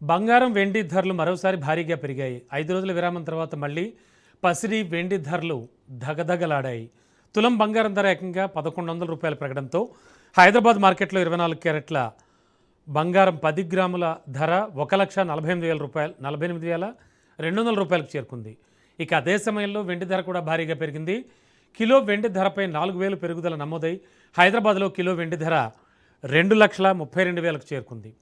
బంగారం వెండి ధరలు మరోసారి భారీగా పెరిగాయి. 5 రోజుల విరామం తర్వాత మళ్ళీ పసిడి వెండి ధరలు ధగధగలాడాయి. తులం బంగారం ధర ఏకంగా రూ. 1100 పెరగడంతో హైదరాబాద్ మార్కెట్లో 24 క్యారెట్ల బంగారం 10 గ్రాముల ధర రూ. 1,48,200కు చేరుకుంది. ఇక అదే సమయంలో వెండి ధర కూడా భారీగా పెరిగింది. కిలో వెండి ధరపై 4,000 పెరుగుదల నమోదై హైదరాబాద్లో కిలో వెండి ధర 2,32,000కు చేరుకుంది.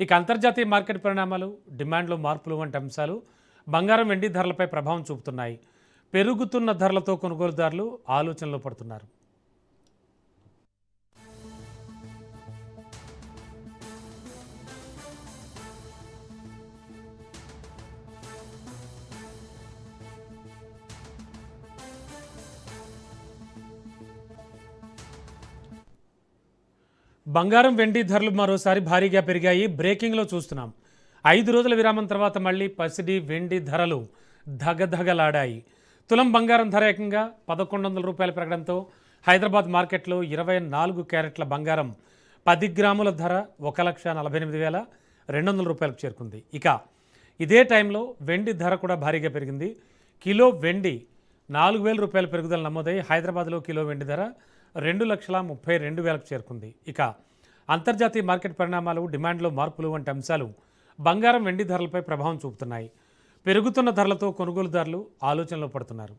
ఇక అంతర్జాతీయ మార్కెట్ పరిణామాలు, డిమాండ్లో మార్పులు వంటి అంశాలు బంగారం వెండి ధరలపై ప్రభావం చూపుతున్నాయి. పెరుగుతున్న ధరలతో కొనుగోలుదారులు ఆలోచనలో పడుతున్నారు. బంగారం వెండి ధరలు మరోసారి భారీగా పెరిగాయి. బ్రేకింగ్లో చూస్తున్నాం. 5 రోజుల విరామం తర్వాత మళ్ళీ పసిడి వెండి ధరలు ధగధగలాడాయి. తులం బంగారం ధర ఏకంగా రూ. 1,100 పెరగడంతో హైదరాబాద్ మార్కెట్లో 24 క్యారెట్ల బంగారం 10 గ్రాముల ధర రూ. 1,48,200కు చేరుకుంది. ఇక ఇదే టైంలో వెండి ధర కూడా భారీగా పెరిగింది. కిలో వెండి రూ. 4,000 పెరుగుదల నమోదై హైదరాబాద్లో కిలో వెండి ధర రూ. 2,32,000కు చేరుకుంది. ఇక అంతర్జాతీయ మార్కెట్ పరిణామాలు, డిమాండ్లో మార్పులు వంటి అంశాలు బంగారం వెండి ధరలపై ప్రభావం చూపుతున్నాయి. పెరుగుతున్న ధరలతో కొనుగోలుదారులు ఆలోచనలో పడుతున్నారు.